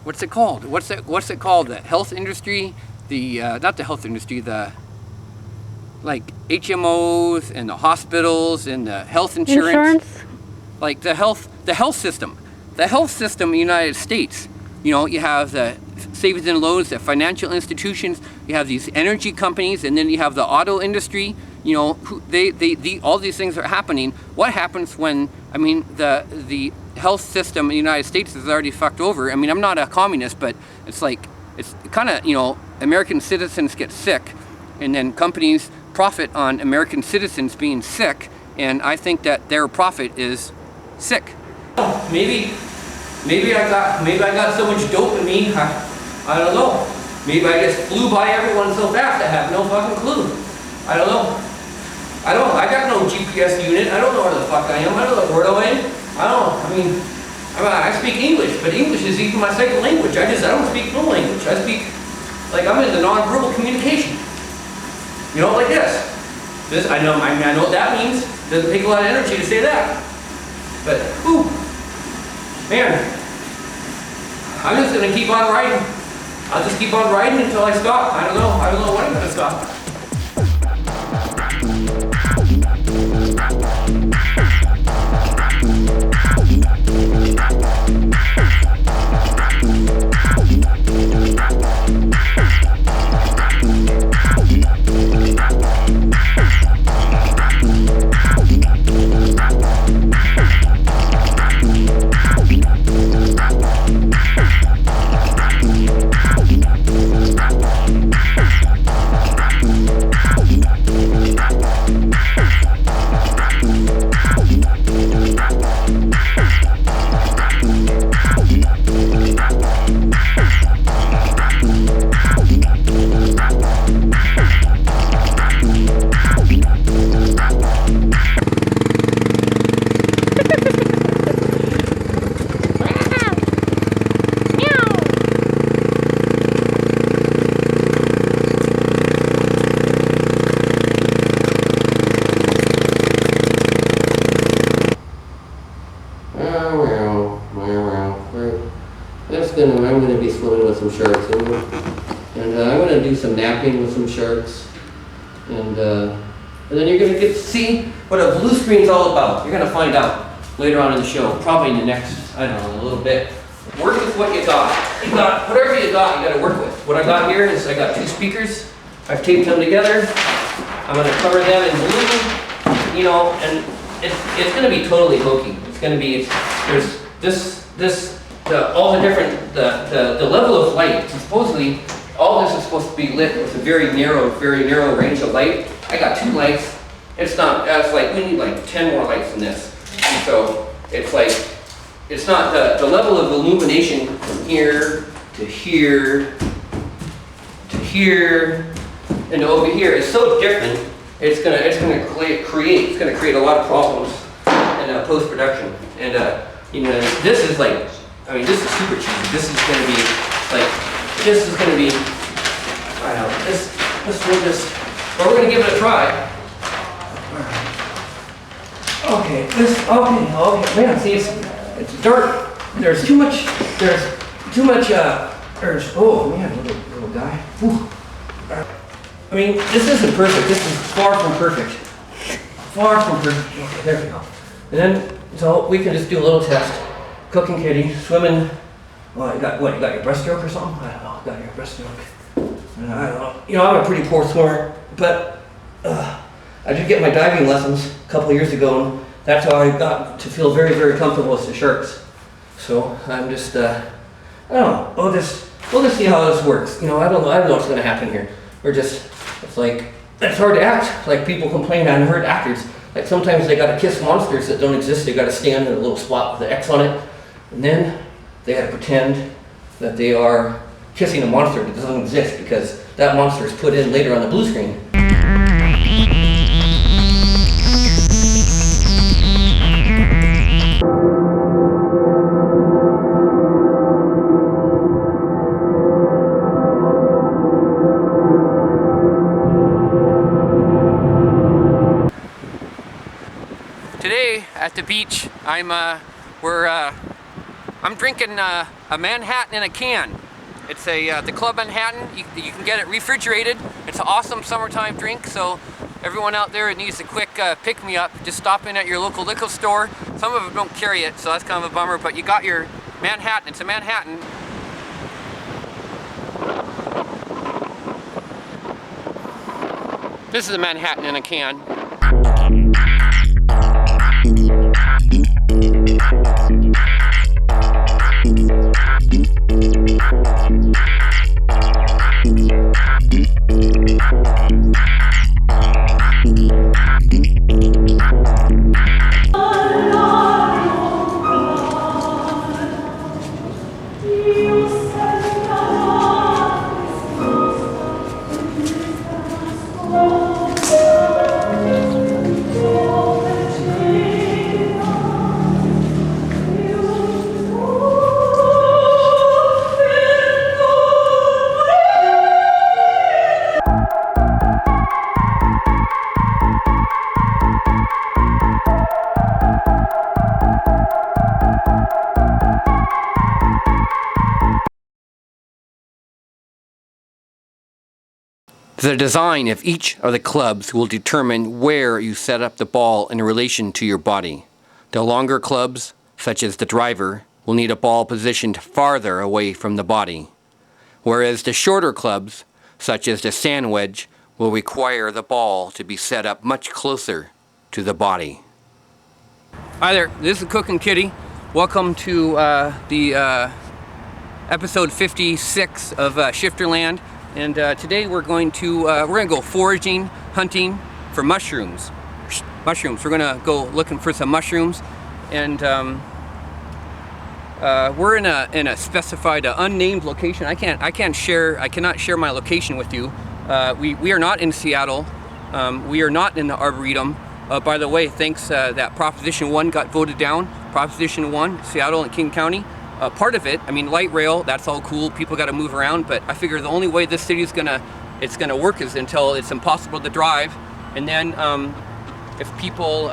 What's it called? What's it called? The health industry, the not the health industry, the like HMOs and the hospitals and the health insurance. Like the health system. The health system in the United States. You know, you have the savings and loans, the financial institutions, you have these energy companies, and then you have the auto industry. You know, all these things are happening. What happens when, I mean, the health system in the United States is already fucked over. I mean, I'm not a communist, but it's like, it's kind of, you know, American citizens get sick, and then companies profit on American citizens being sick, and I think that their profit is sick. Maybe I got so much dope in me, I don't know. Maybe I just flew by everyone so fast I have no fucking clue. I don't know. I got no GPS unit. I don't know where the fuck I am. I don't know where I am. I don't know. I speak English, but English is even my second language. I don't speak no language. I speak, like, I'm in the non-verbal communication. You know, like this. I know what that means. Doesn't take a lot of energy to say that. But, whew, man, I'm just gonna keep on riding. I'll just keep on riding until I stop. I don't know when I'm gonna stop. I'm going to be swimming with some sharks, and I'm going to do some napping with some sharks, and then you're going to get to see what a blue screen's all about. You're going to find out later on in the show, probably in the next, I don't know, a little bit. Work with what you got. Whatever you got to work with. What I got here is I got 2 speakers. I've taped them together. I'm going to cover them in blue, you know, and it's going to be totally hokey. It's going to be, there's all the different, the level of light. Supposedly, all this is supposed to be lit with a very narrow range of light. I got 2 lights. It's not, it's like, we need like 10 more lights than this. And so, it's like, it's not the level of illumination from here to here to here and over here is so different. It's gonna create a lot of problems in post-production. And you know, this is like, I mean, this is super cheesy. This is gonna be like, I don't know, but we're gonna give it a try. Okay, man, see, it's dark. There's too much, oh man, little guy. Whew. I mean, this isn't perfect. This is far from perfect. Okay, there we go. And then, so we can just do a little test. Cookin Kitty, swimming. Well, you got your breaststroke or something? I don't know, got your breaststroke. I don't know. You know, I'm a pretty poor swimmer, but I did get my diving lessons a couple years ago, and that's how I got to feel very, very comfortable with the sharks. So I'm just, I don't know, we'll just see how this works. You know, I don't know what's gonna happen here. It's like, it's hard to act. Like people complain, I've heard actors, like sometimes they gotta kiss monsters that don't exist. They gotta stand in a little spot with the X on it, and then they gotta pretend that they are kissing a monster that doesn't exist because that monster is put in later on the blue screen. at the beach. I'm drinking a Manhattan in a can. It's the Club Manhattan. You can get it refrigerated. It's an awesome summertime drink. So everyone out there that needs a quick pick-me-up, just stop in at your local liquor store. Some of them don't carry it, so that's kind of a bummer. But you got your Manhattan. It's a Manhattan. This is a Manhattan in a can. The design of each of the clubs will determine where you set up the ball in relation to your body. The longer clubs, such as the driver, will need a ball positioned farther away from the body, whereas the shorter clubs, such as the sand wedge, will require the ball to be set up much closer to the body. Hi there, this is Cookin Kitty. Welcome to the episode 56 of Shifterland. And today we're going to go foraging, hunting for mushrooms. Mushrooms. We're going to go looking for some mushrooms, and we're in a specified unnamed location. I cannot share my location with you. We are not in Seattle. We are not in the Arboretum. By the way, thanks that Proposition 1 got voted down. Proposition 1, Seattle and King County. Part of it, I mean, light rail, that's all cool. People got to move around, but I figure the only way this city is gonna work is until it's impossible to drive, and then if people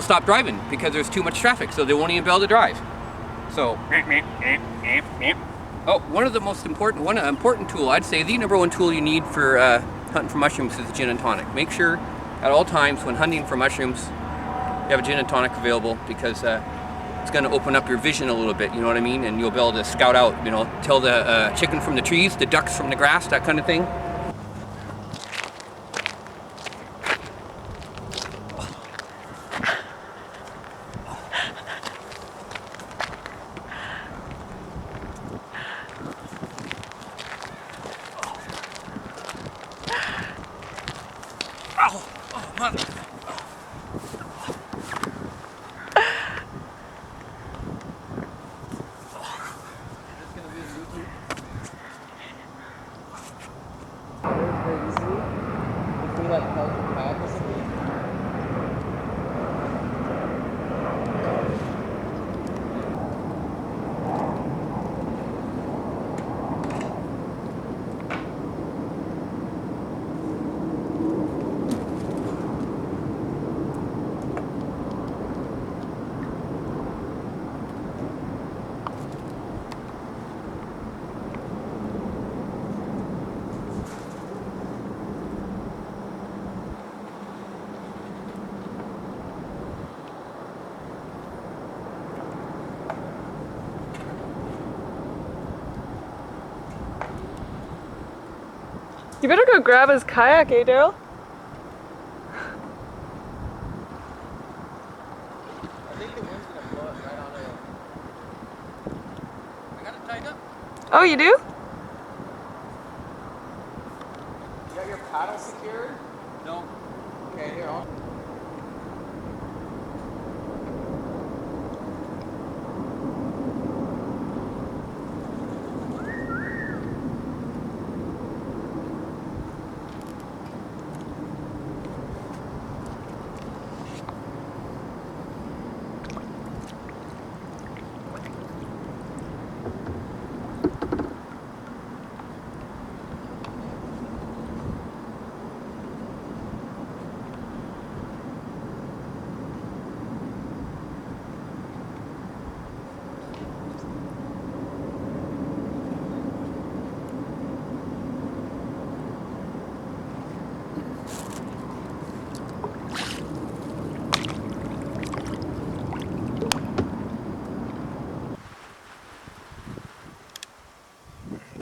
stop driving because there's too much traffic, so they won't even be able to drive. So, one important tool, I'd say the number one tool you need for hunting for mushrooms is a gin and tonic. Make sure at all times when hunting for mushrooms you have a gin and tonic available, because it's going to open up your vision a little bit, you know what I mean? And you'll be able to scout out, tell the chicken from the trees, the ducks from the grass, that kind of thing. Oh, mother. You better go grab his kayak, eh, Daryl? I think the wind's gonna blow it right on it. I got it tied up. Oh, you do? You got your paddle secured? No. Okay, here, I'll...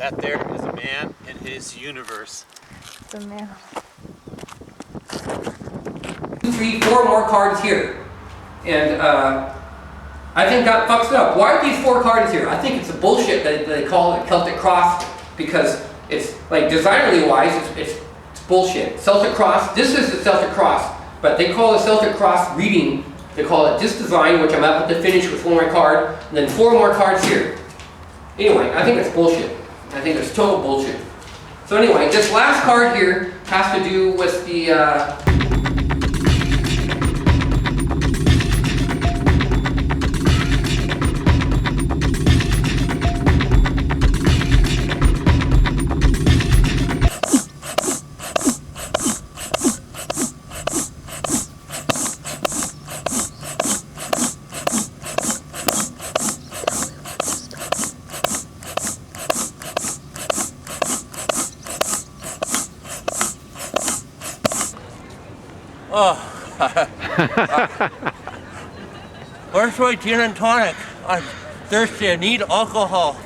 That there is a man in his universe. The man. 2, 3, 4 more cards here. And I think that fucks it up. Why are these 4 cards here? I think it's a bullshit that they call it Celtic Cross, because it's like designerly wise, it's bullshit. Celtic Cross, this is the Celtic Cross, but they call the Celtic Cross reading, they call it this design, which I'm about to finish with 1 more card, and then 4 more cards here. Anyway, I think it's bullshit. I think it's total bullshit. So anyway, this last card here has to do with the Where's my gin and tonic? I'm thirsty, I need alcohol.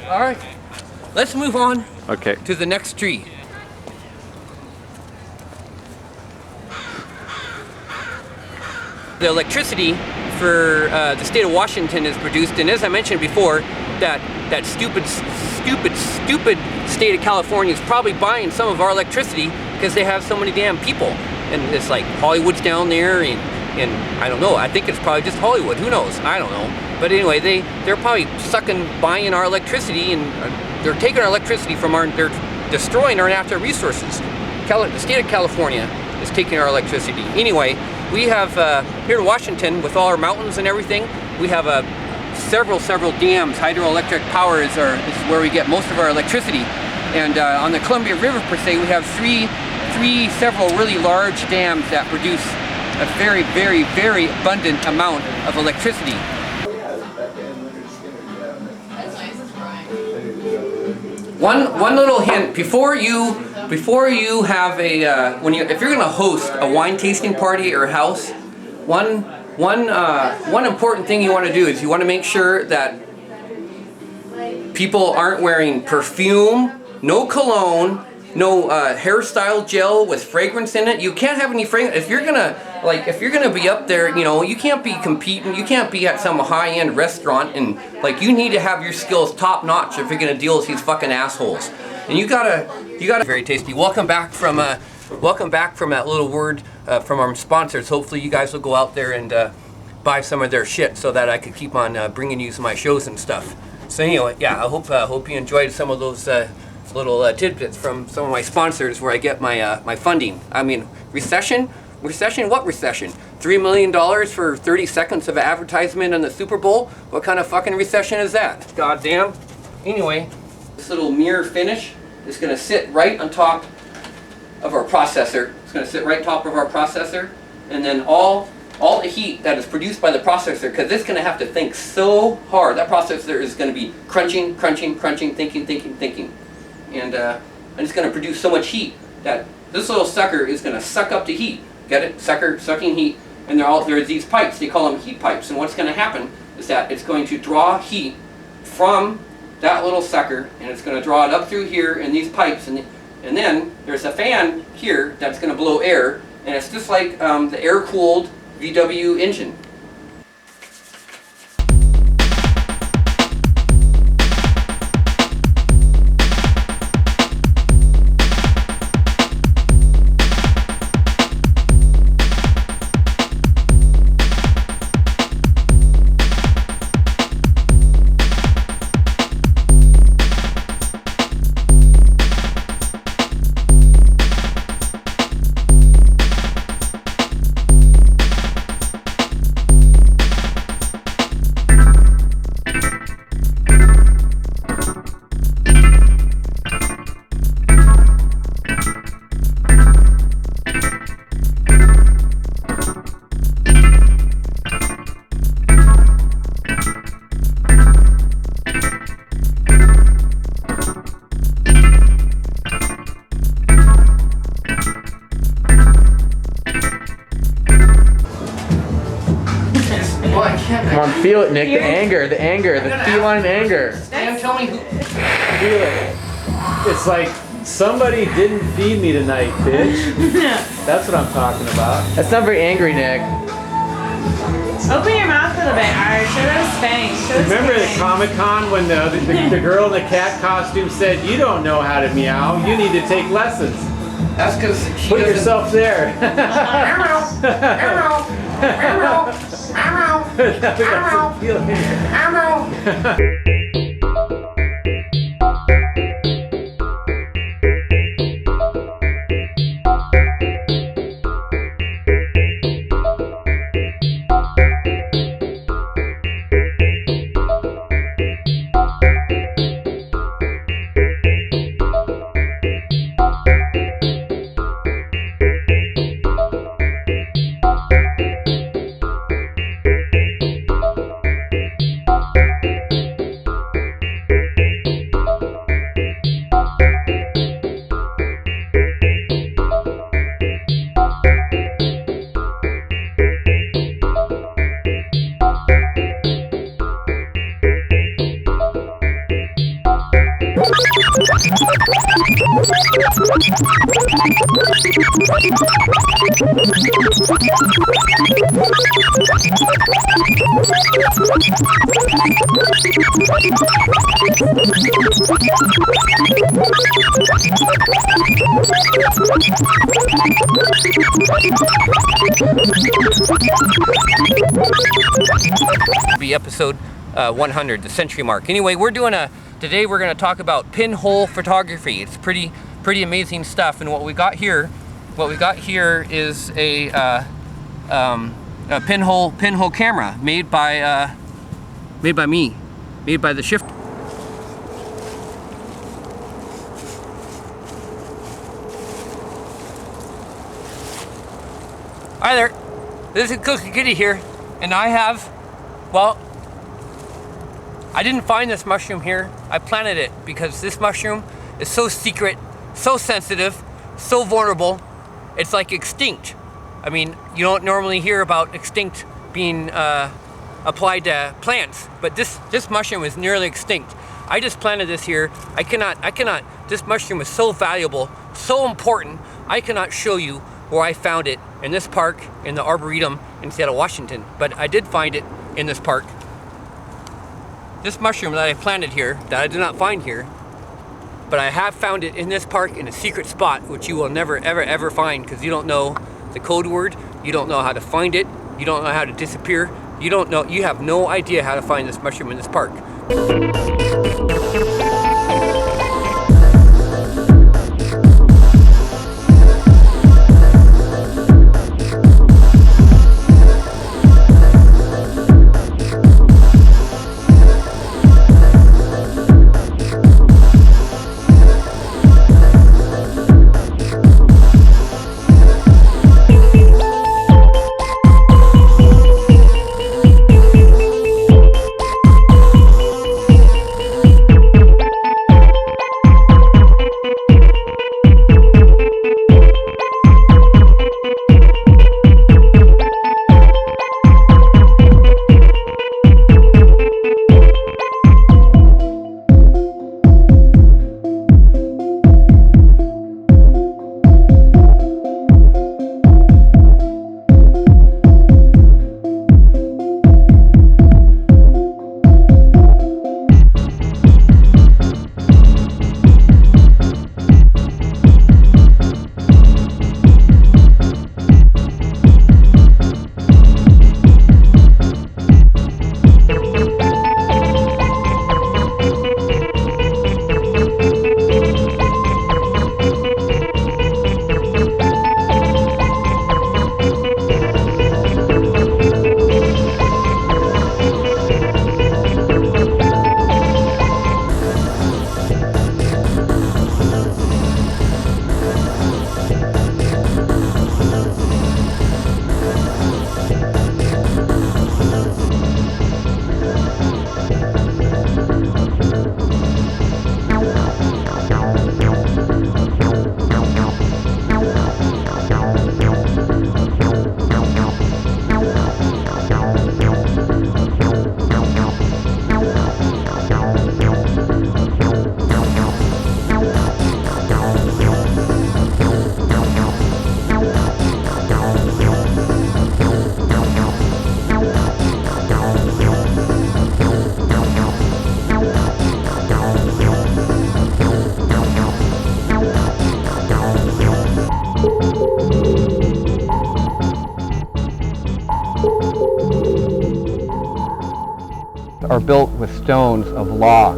All right, let's move on Okay. to the next tree. The electricity for the state of Washington is produced, and as I mentioned before, that stupid state of California is probably buying some of our electricity because they have so many damn people. And it's like Hollywood's down there, and I don't know, I think it's probably just Hollywood, who knows, I don't know. But anyway, they're probably buying our electricity, and they're taking our electricity from they're destroying our natural resources. The state of California is taking our electricity. Anyway, we have, here in Washington, with all our mountains and everything, we have several dams. Hydroelectric power is where we get most of our electricity. And on the Columbia River, per se, we have several really large dams that produce a very abundant amount of electricity. One little hint before you have if you're going to host a wine tasting party at your house, one important thing you want to do is you want to make sure that people aren't wearing perfume, no cologne, no hairstyle gel with fragrance in it. You can't have any fragrance. If you're gonna be up there, you know, you can't be competing. You can't be at some high-end restaurant, and like, you need to have your skills top notch if you're gonna deal with these fucking assholes. And you gotta very tasty. Welcome back from that little word from our sponsors. Hopefully you guys will go out there and buy some of their shit so that I could keep on bringing you my shows and stuff. So anyway, yeah, I hope you enjoyed some of those little tidbits from some of my sponsors where I get my funding. I mean, recession? What recession? $3 million for 30 seconds of advertisement on the Super Bowl? What kind of fucking recession is that? Goddamn. Anyway, this little mirror finish is going to sit right on top of our processor. It's going to sit right top of our processor, and then all the heat that is produced by the processor, because it's going to have to think so hard. That processor is going to be crunching, thinking. And it's going to produce so much heat that this little sucker is going to suck up the heat. Get it? Sucking heat. And there's these pipes, they call them heat pipes. And what's going to happen is that it's going to draw heat from that little sucker, and it's going to draw it up through here in these pipes. And then there's a fan here that's going to blow air, and it's just like the air-cooled VW engine. Come on, feel it, Nick. The anger, the feline anger. Stan, tell me who. Feel it. It's like somebody didn't feed me tonight, bitch. That's what I'm talking about. That's not very angry, Nick. Open your mouth a little bit, Art. Show those fangs. Show those Remember the fangs. Comic-Con when the girl in the cat costume said, "You don't know how to meow. You need to take lessons." That's because she Put doesn't- yourself there. Be episode 100, the century mark. Anyway, today we're going to talk about pinhole photography. It's pretty amazing stuff. And what we got here is a pinhole camera made by me, made by the Shifter. Hi there, this is Cookin Kitty here, and I didn't find this mushroom here. I planted it because this mushroom is so secret, so sensitive, so vulnerable. It's like extinct. I mean, you don't normally hear about extinct being applied to plants, but this mushroom is nearly extinct. I just planted this here. I cannot, this mushroom is so valuable, so important, I cannot show you where I found it in this park in the Arboretum in Seattle, Washington, but I did find it in this park. This mushroom that I planted here, that I did not find here, but I have found it in this park in a secret spot, which you will never, ever find because you don't know the code word, you don't know how to find it, you don't know how to disappear, you have no idea how to find this mushroom in this park. are built with stones of law,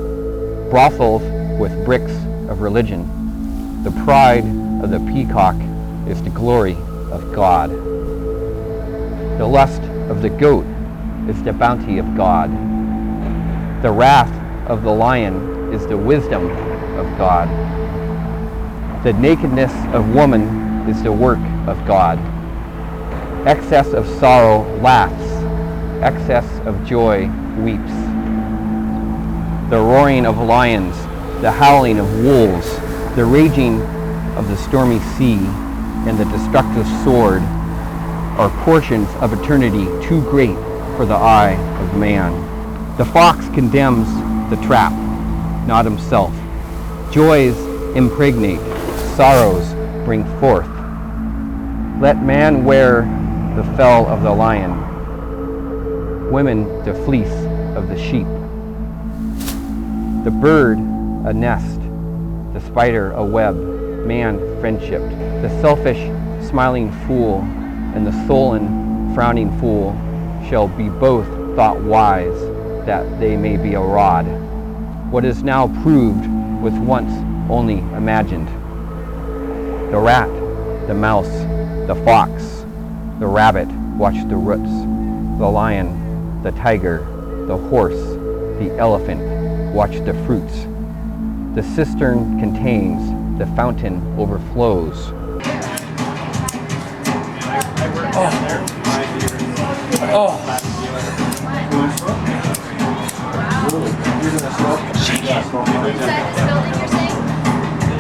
brothels with bricks of religion. The pride of the peacock is the glory of God. The lust of the goat is the bounty of God. The wrath of the lion is the wisdom of God. The nakedness of woman is the work of God. Excess of sorrow laughs, excess of joy weeps. The roaring of lions, the howling of wolves, the raging of the stormy sea, and the destructive sword are portions of eternity too great for the eye of man. The fox condemns the trap, not himself. Joys impregnate, sorrows bring forth. Let man wear the fell of the lion, women the fleece of the sheep. The bird a nest, the spider a web, man friendship. The selfish smiling fool and the sullen frowning fool shall be both thought wise, that they may be a rod. What is now proved was once only imagined. The rat, the mouse, the fox, the rabbit watch the roots, the lion, the tiger, the horse, the elephant watch the fruits. The cistern contains, the fountain overflows.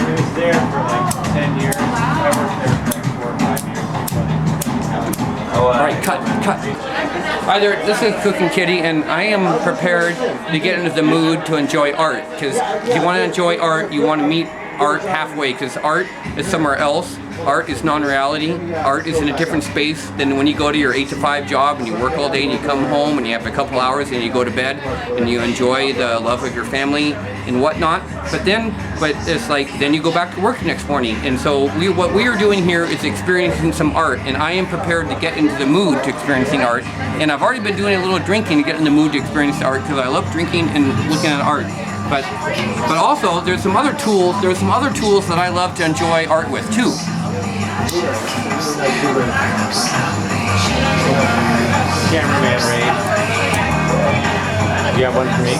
It was there for like 10 years. I worked there for like 4 or 5 years. All right, cut. Hi there, this is Cookin Kitty, and I am prepared to get into the mood to enjoy art. Because if you want to enjoy art, you want to meet art halfway, because art is somewhere else. Art is non-reality. Art is in a different space than when you go to your 8 to 5 job and you work all day and you come home and you have a couple hours and you go to bed and you enjoy the love of your family and whatnot. But it's like, then you go back to work the next morning. And so what we are doing here is experiencing some art, and I am prepared to get into the mood to experiencing art. And I've already been doing a little drinking to get in the mood to experience art, because I love drinking and looking at art. But also, there's some other tools that I love to enjoy art with too. Cameraman Ray. You got one for me?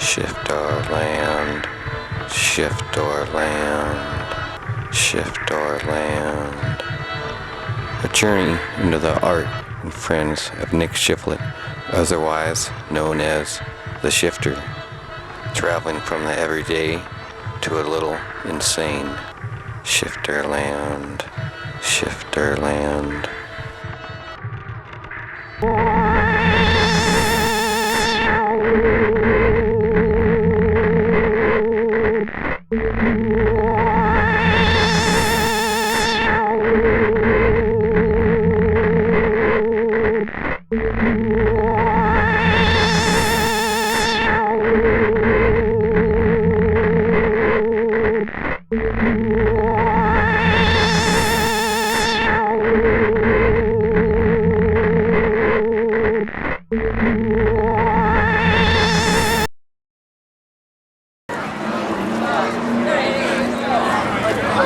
Shifterland, Shifterland, Shifterland. A journey into the art and friends of Nick Shiflet, otherwise known as the Shifter, traveling from the everyday to a little insane. Shifterland, Shifterland.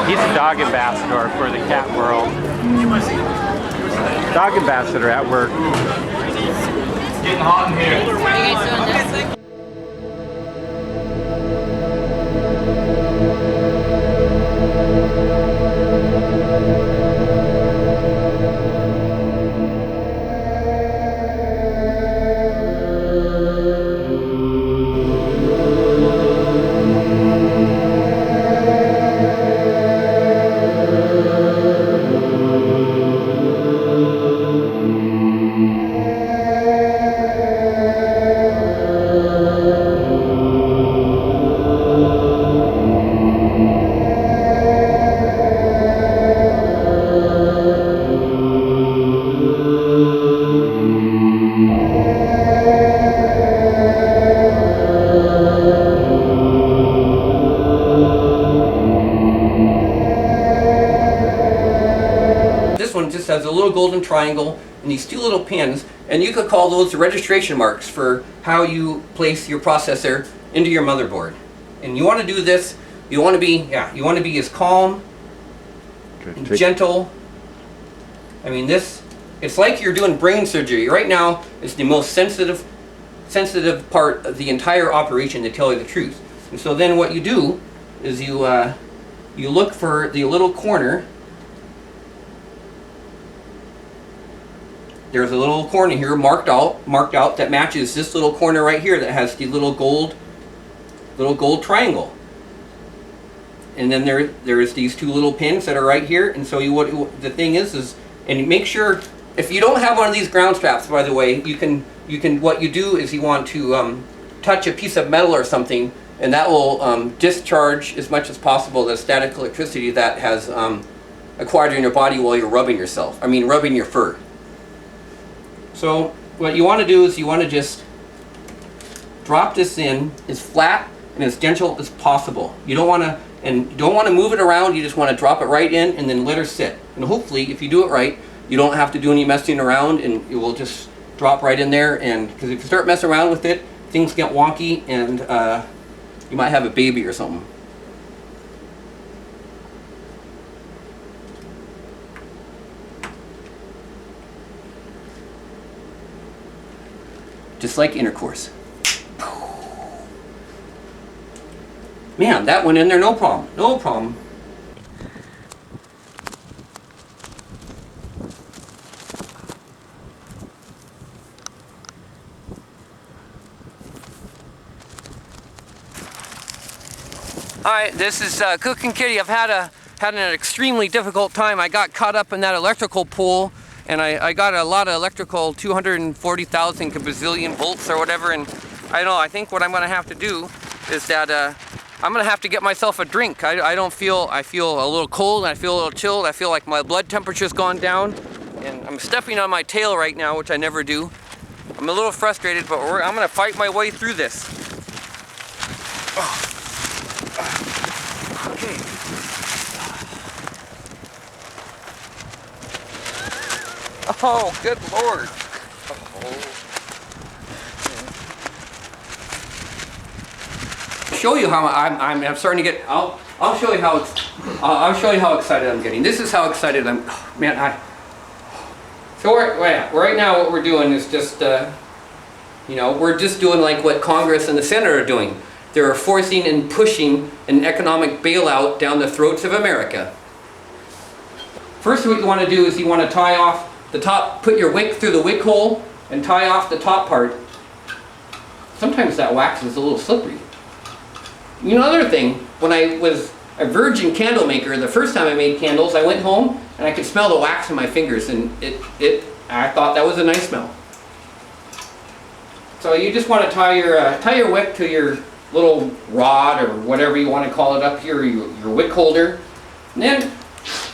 He's a dog ambassador for the cat world. Dog ambassador at work. It's getting hot in here. Are you guys doing this? Just has a little golden triangle and these two little pins, and you could call those the registration marks for how you place your processor into your motherboard. And you want to do this, you want to be as calm and gentle. I mean, it's like you're doing brain surgery. Right now, it's the most sensitive part of the entire operation, to tell you the truth. And so then what you do is you look for the little corner. There's a little corner here marked out that matches this little corner right here that has the little gold triangle. And then there's these two little pins that are right here. And so the thing is and make sure, if you don't have one of these ground straps, by the way, what you do is you want to touch a piece of metal or something, and that will discharge as much as possible the static electricity that has acquired in your body while you're rubbing your fur. So what you want to do is you want to just drop this in as flat and as gentle as possible. You don't want to move it around. You just want to drop it right in and then let her sit. And hopefully, if you do it right, you don't have to do any messing around, and it will just drop right in there. And because if you start messing around with it, things get wonky, and you might have a baby or something. Just like intercourse. Man, that went in there no problem. No problem. Hi, this is Cookin Kitty. I've had an extremely difficult time. I got caught up in that electrical pole, and I got a lot of electrical, 240,000 bazillion volts or whatever, and I think what I'm going to have to do is that I'm going to have to get myself a drink. I feel a little cold, and I feel a little chilled. I feel like my blood temperature's gone down, and I'm stepping on my tail right now, which I never do. I'm a little frustrated, but I'm going to fight my way through this. Okay. Oh, good Lord. Show you how I'm starting to get. I'll show you how excited I'm getting. This is how excited I'm. Oh, man, So right now what we're doing is just You know, we're just doing like what Congress and the Senate are doing. They're forcing and pushing an economic bailout down the throats of America. First, what you want to do is you want to tie off the top, put your wick through the wick hole and tie off the top part. Sometimes that wax is a little slippery. You know, another thing, when I was a virgin candle maker, the first time I made candles, I went home and I could smell the wax in my fingers, and I thought that was a nice smell. So you just want to tie your wick to your little rod or whatever you want to call it up here, your wick holder. And then,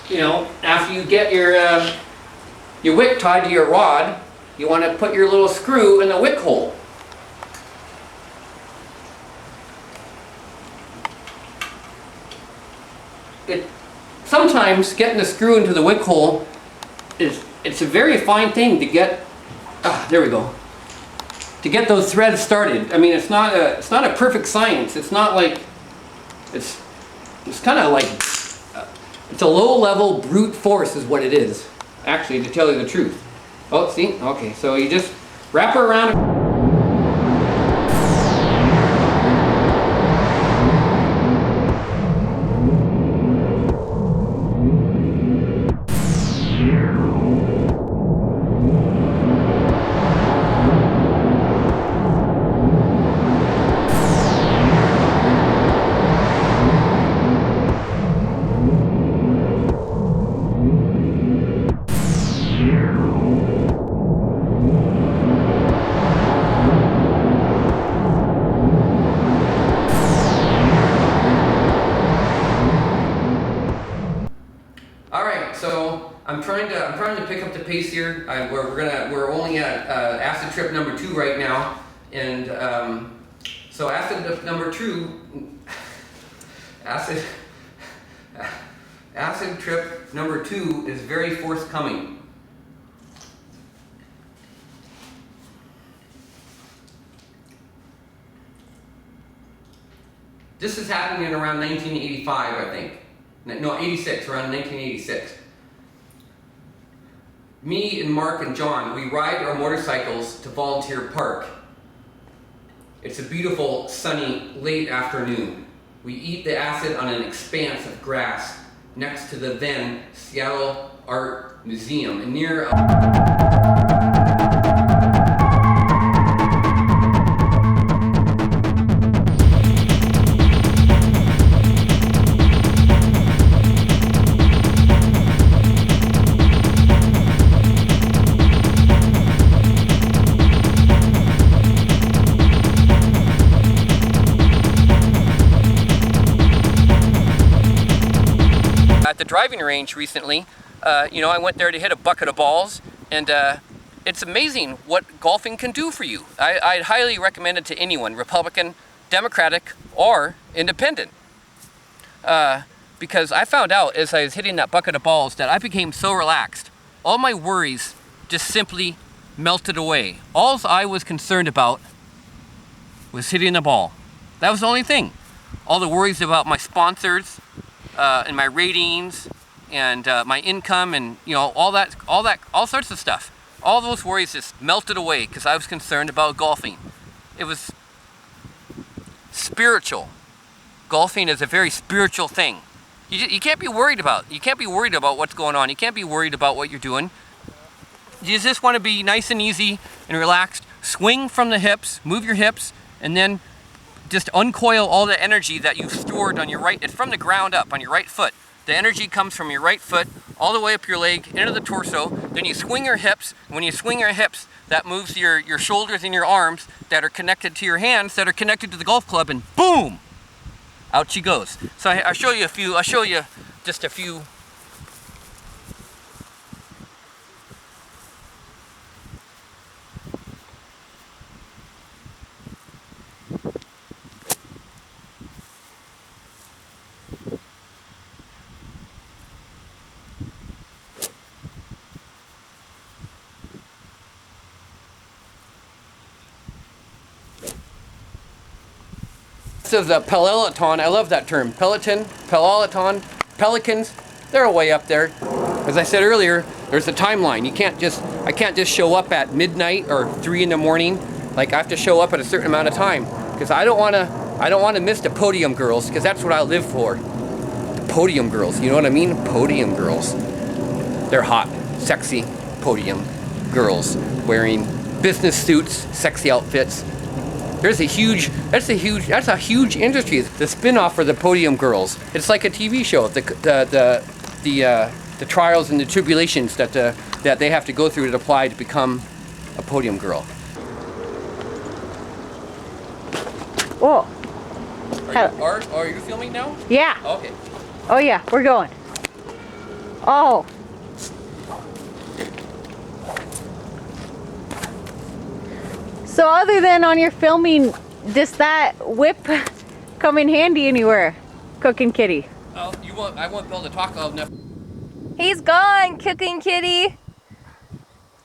you know, after you get your wick tied to your rod, you want to put your little screw in the wick hole. Sometimes getting the screw into the wick hole it's a very fine thing to get. There we go. To get those threads started. I mean, it's not a perfect science. It's not like it's kind of like it's a low-level brute force is what it is. Actually, to tell you the truth. Oh, see? Okay, so you just wrap her around. So I'm trying to pick up the pace here. We're only at acid trip number 2 right now, and so acid number 2, acid trip number 2 is very forthcoming. This is happening around 1985, I think. No, 86, around 1986. Me and Mark and John, we ride our motorcycles to Volunteer Park. It's a beautiful, sunny, late afternoon. We eat the acid on an expanse of grass next to the then Seattle Art Museum and near at the driving range recently. I went there to hit a bucket of balls, and it's amazing what golfing can do for you. I'd highly recommend it to anyone, Republican, Democratic, or Independent. Because I found out as I was hitting that bucket of balls that I became so relaxed. All my worries just simply melted away. All I was concerned about was hitting the ball. That was the only thing. All the worries about my sponsors, and my ratings, and my income, and all sorts of stuff. All those worries just melted away because I was concerned about golfing. It was spiritual. Golfing is a very spiritual thing. You can't be worried about. You can't be worried about what's going on. You can't be worried about what you're doing. You just want to be nice and easy and relaxed. Swing from the hips, move your hips, and then just uncoil all the energy that you've stored on your right. It's from the ground up on your right foot. The energy comes from your right foot all the way up your leg into the torso. Then you swing your hips. When you swing your hips, that moves your shoulders and your arms that are connected to your hands that are connected to the golf club, and boom, out she goes. So I'll show you just a few. Of the peloton, I love that term. Peloton, pelicans, they're way up there. As I said earlier, there's a timeline. I can't just show up at midnight or 3 in the morning Like I have to show up at a certain amount of time because I don't want to miss the podium girls because that's what I live for. The podium girls, you know what I mean? Podium girls. They're hot, sexy podium girls wearing business suits, sexy outfits. That's a huge industry. The spin-off for the podium girls. It's like a TV show. The trials and the tribulations that they have to go through to apply to become a podium girl. Whoa. Are you filming now? Yeah. Okay. Oh yeah, we're going. Oh. So other than on your filming, does that whip come in handy anywhere? Cookin Kitty. Oh, I won't be able to talk loud enough. He's gone, Cookin Kitty.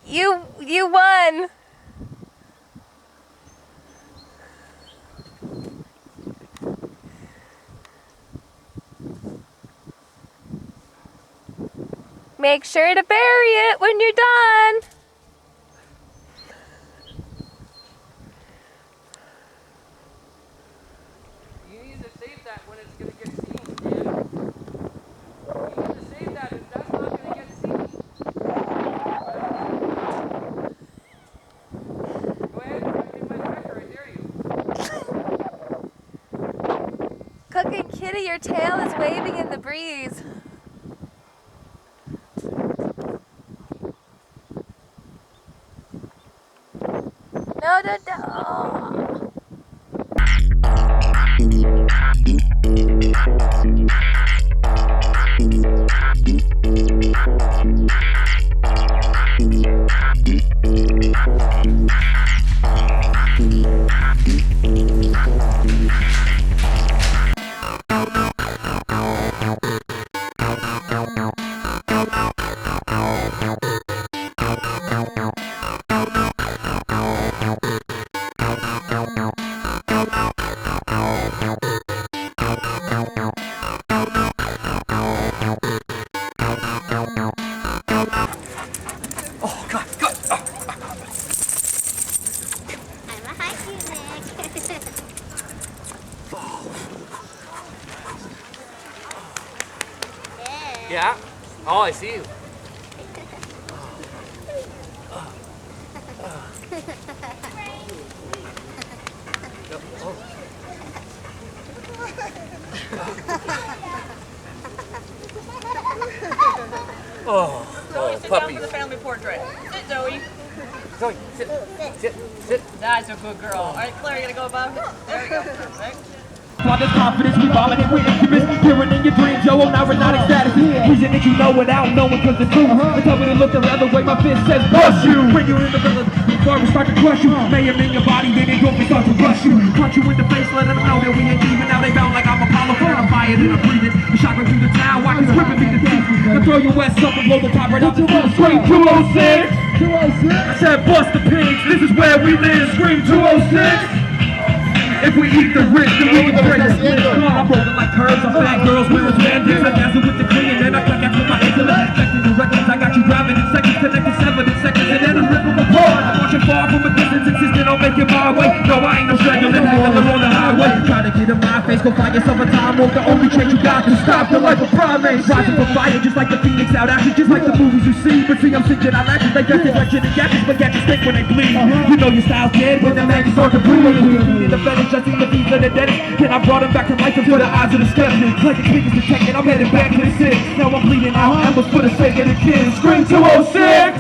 You won. Make sure to bury it when you're done. You need to save that when it's going to get seen, Dan. You need to save that if that's not going to get seen. Go ahead, I did my tracker, I dare you. Cookin Kitty, your tail is waving in the breeze. No, no, no. Yeah? Oh, I see you. Oh, puppies. For the family portrait. Sit, Zoe. Zoe, sit. That's a good girl. All right, Claire, you gonna go above? There we go. Perfect. This confidence, we vomiting with instruments. Hearing in your dreams, yo, I'm not hypnotic status. Reason that you know without knowing, cause it's true. They tell me to look the other way, my fist says bust you. When you're in the middle, before we start to crush you. Mayhem in your body, then it don't start to rush you. Punch you in the face, let them know that we ain't even. Now they bound like I'm Apollo, I'm fire, then I'm breathing. The shotgun through the town, watch it whipping me to teeth. I throw your west up and blow the top right out the phone. Scream 206. I said bust the pigs, this is where we live. Scream 206. If we eat the rich, then we can break the split. I'm rolling like curves on fat girls, we're bandits. I dazzle with the clean, and then I cut that with my intellect. Checking the records, I got you driving in seconds, connected 7 seconds, and then I rip them apart. I'm watching far from a distance, insisting on making my way. No, I ain't no stranger, living on the highway. Try to get in my face, go find yourself a time walk. The only change you got to stop the life of primates. Rising from fire, just like the phoenix out action, just like the movies you see. But see, I'm sinking, I lashes, they get direction and gadgets, but gadgets stink when they bleed. You know your style's dead when the man start to breathe. In the fetish, I see the thieves of the dentist. Then I brought him back to life before the eyes of the skeptics. Like a quick as detected, I'm headed back to the city. Now I'm bleeding out, and was for the sake of the kids. Scream 206! Said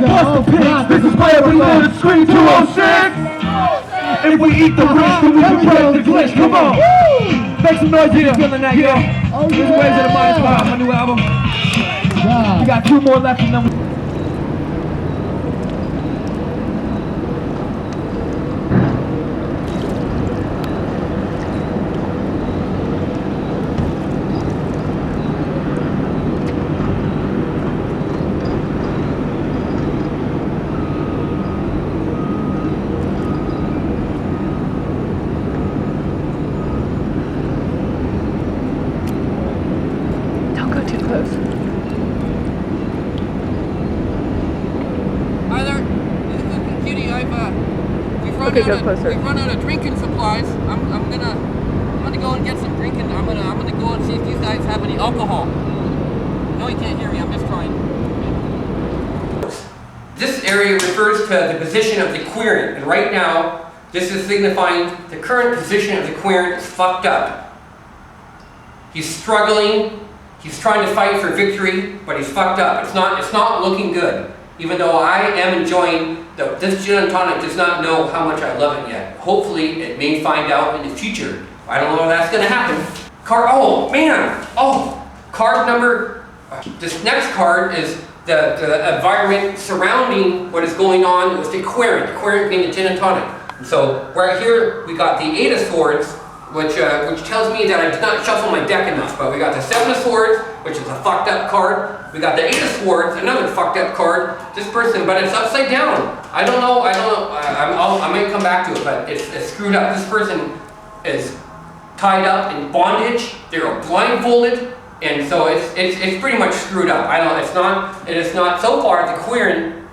bust the pigs, this is where we live. Scream 206! If we eat the rich, then we can break the glitch. Come on! Make some noise if you're feeling that, yo. This is Waves of the Minus 5, my new album. We got 2 more left and then we... Don't go too close. Okay, go closer. We run out of drinking supplies. I'm gonna go and get some drinking. I'm gonna go and see if you guys have any alcohol. No, you can't hear me. I'm just trying. This area refers to the position of the querent, and right now, this is signifying the current position of the querent is fucked up. He's struggling. He's trying to fight for victory, but he's fucked up. It's not looking good. Even though I am enjoying this gin and tonic does not know how much I love it yet. Hopefully, it may find out in the future. I don't know if that's going to happen. Oh man! Oh, card number. This next card is the environment surrounding what is going on with the querent being the gin and tonic. And so right here we got the 8 of Swords, which tells me that I did not shuffle my deck enough. But we got the 7 of Swords, which is a fucked up card. We got the 8 of Swords, another fucked up card. This person, but it's upside down. I don't know. I might come back to it, but it's screwed up. This person is tied up in bondage. They're blindfolded, and so it's pretty much screwed up. It is not so far. The querent,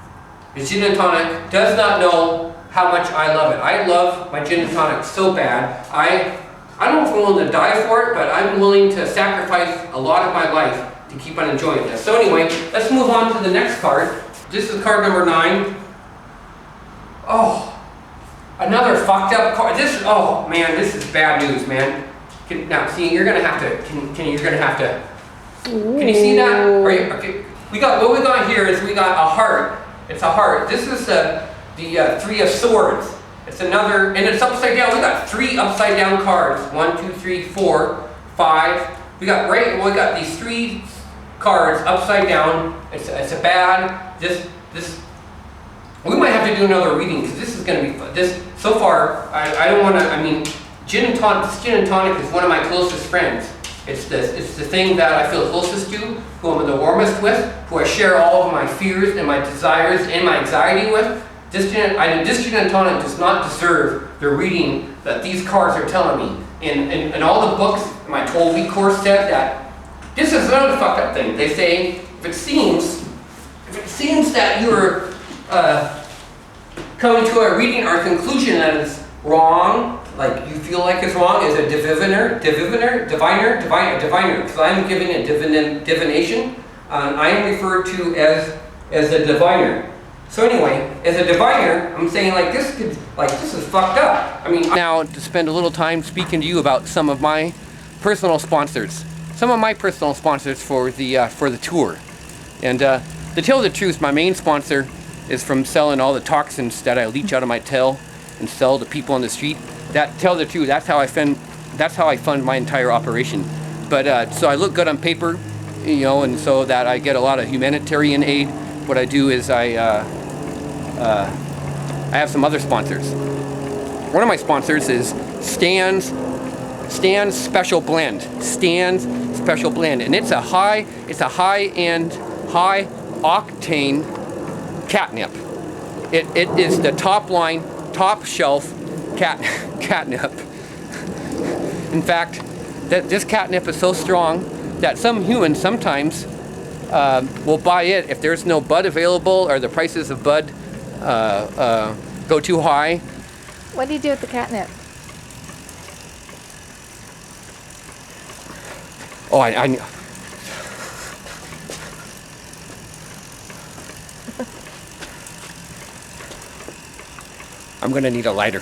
the gin and tonic, does not know how much I love it. I love my gin and tonic so bad. I don't know if I'm willing to die for it, but I'm willing to sacrifice a lot of my life to keep on enjoying this. So anyway, let's move on to the next card. This is card number 9. Oh, another fucked up card. Oh man, this is bad news, man. Now, see, you're gonna have to. You're gonna have to. Can you see that? Okay. What we got here is we got a heart. It's a heart. This is the 3 of Swords. It's another, and it's upside down. We got 3 upside down cards. 1, 2, 3, 4, 5. We got these 3 cards upside down. It's a bad. This. We might have to do another reading because this is going to be this. So far, I don't want to. I mean, gin and tonic is one of my closest friends. It's the thing that I feel closest to, who I'm the warmest with, who I share all of my fears and my desires and my anxiety with. This gin and tonic does not deserve the reading that these cards are telling me. In all the books, my 12-week course said that this is another fucked up thing. They say if it seems that you're coming to a reading or a conclusion that is wrong, like you feel like it's wrong, is a diviner, because I'm giving a divination. I am referred to as a diviner. So anyway, as a diviner, I'm saying this is fucked up. I mean, now to spend a little time speaking to you about some of my personal sponsors. Some of my personal sponsors for the tour. And to tell the truth, my main sponsor is from selling all the toxins that I leach out of my tail and sell to people on the street. Tell the truth, that's how I fund my entire operation. But so I look good on paper, and so that I get a lot of humanitarian aid. What I do is I have some other sponsors. One of my sponsors is Stan's Special Blend. Stan's Special Blend, and it's a high-end, high-octane catnip. It is the top shelf catnip. In fact, this catnip is so strong that some humans sometimes will buy it if there's no bud available or the prices of bud go too high. What do you do with the catnip? Oh, I I'm gonna need a lighter.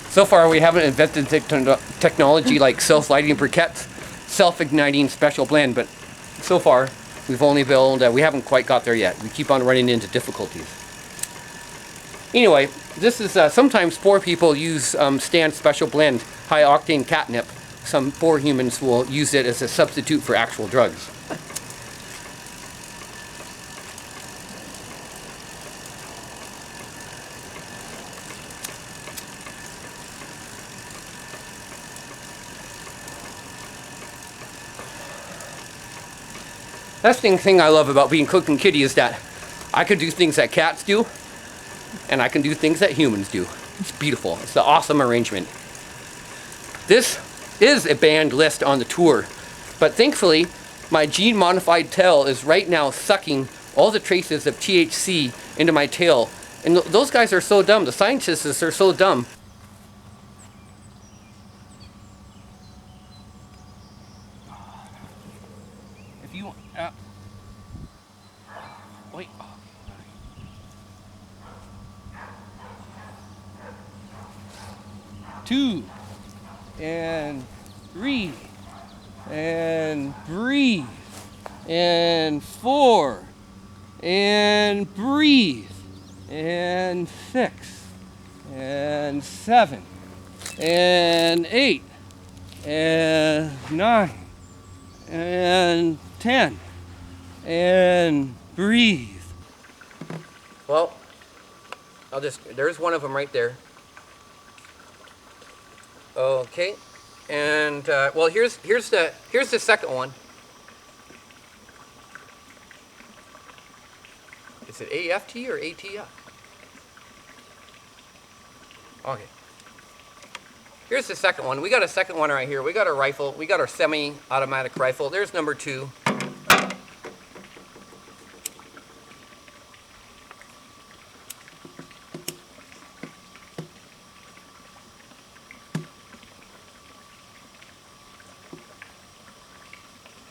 So far, we haven't invented technology like self-lighting briquettes, self-igniting special blend, but so far, we've only built, we haven't quite got there yet. We keep on running into difficulties. Anyway, this is, sometimes poor people use Stan's Special Blend, high-octane catnip. Some poor humans will use it as a substitute for actual drugs. That's the thing I love about being Cookin Kitty is that I can do things that cats do, and I can do things that humans do. It's beautiful. It's an awesome arrangement. This is a banned list on the tour, but thankfully, my gene-modified tail is right now sucking all the traces of THC into my tail. And those guys are so dumb. The scientists are so dumb. If you wait. 2 and 3 and breathe and 4 and breathe and 6 and 7 and 8 and 9 and 10 and breathe. Well, there's one of them right there. Okay, and well, here's the second one. Is it AFT or ATF? Okay. Here's the second one. We got a second one right here. We got a rifle. We got our semi-automatic rifle. There's number 2.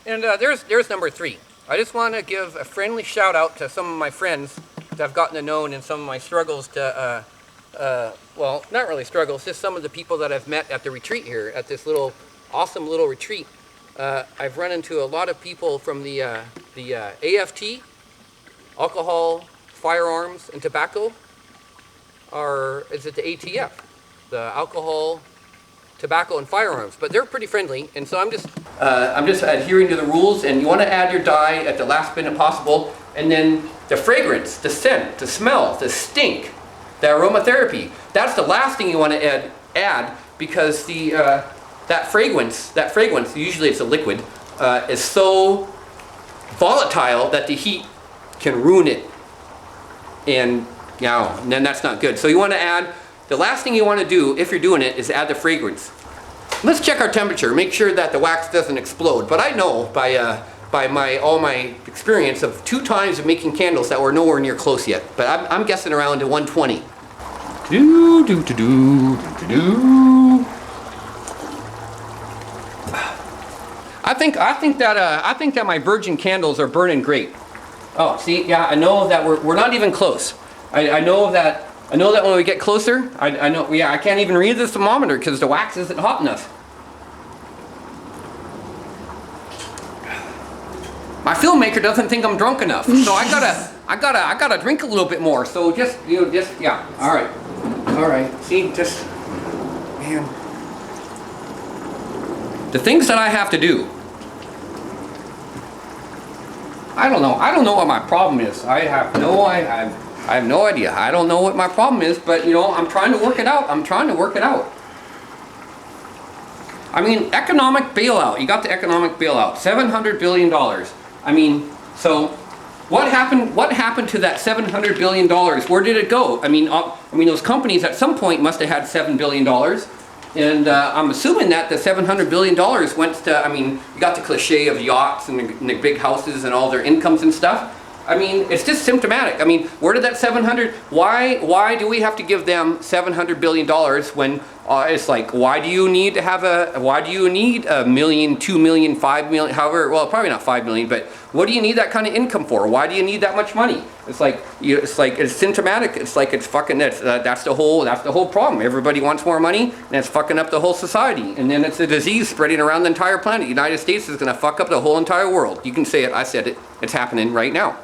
And there's number 3. I just want to give a friendly shout out to some of my friends that I've gotten to know in some of my struggles to, well, not really struggles, just some of the people that I've met at the retreat here, at this awesome little retreat. I've run into a lot of people from the AFT, alcohol, firearms, and tobacco, or is it the ATF, the alcohol, tobacco, and firearms? But they're pretty friendly, and so I'm just adhering to the rules. And you want to add your dye at the last minute possible, and then the fragrance, the scent, the smell, the stink, the aromatherapy. That's the last thing you want to add because that fragrance, usually it's a liquid, is so volatile that the heat can ruin it, and then that's not good. So you want to add. The last thing you want to do, if you're doing it, is add the fragrance. Let's check our temperature, make sure that the wax doesn't explode. But I know by all my experience of 2 times of making candles that were nowhere near close yet. But I'm guessing around to 120. I think that my virgin candles are burning great. Oh, see, yeah, I know that we're not even close. I know that when we get closer, I know, yeah, I can't even read the thermometer because the wax isn't hot enough. My filmmaker doesn't think I'm drunk enough, so I gotta drink a little bit more. So yeah, all right. See, man, the things that I have to do. I don't know what my problem is. I have no idea. I don't know what my problem is, but I'm trying to work it out. I mean, economic bailout. You got the economic bailout, $700 billion. I mean, so what happened to that $700 billion? Where did it go? I mean, those companies at some point must have had $7 billion. And I'm assuming that the $700 billion went to, I mean, you got the cliche of yachts and the big houses and all their incomes and stuff. I mean, it's just symptomatic. I mean, where did that 700, why do we have to give them $700 billion when it's like, why do you need $1 million, 2 million, 5 million, however, well, probably not 5 million, but what do you need that kind of income for? Why do you need that much money? It's like, it's symptomatic. It's like, it's fucking, that's the whole problem. Everybody wants more money, and it's fucking up the whole society. And then it's a disease spreading around the entire planet. The United States is gonna fuck up the whole entire world. You can say it, I said it, it's happening right now.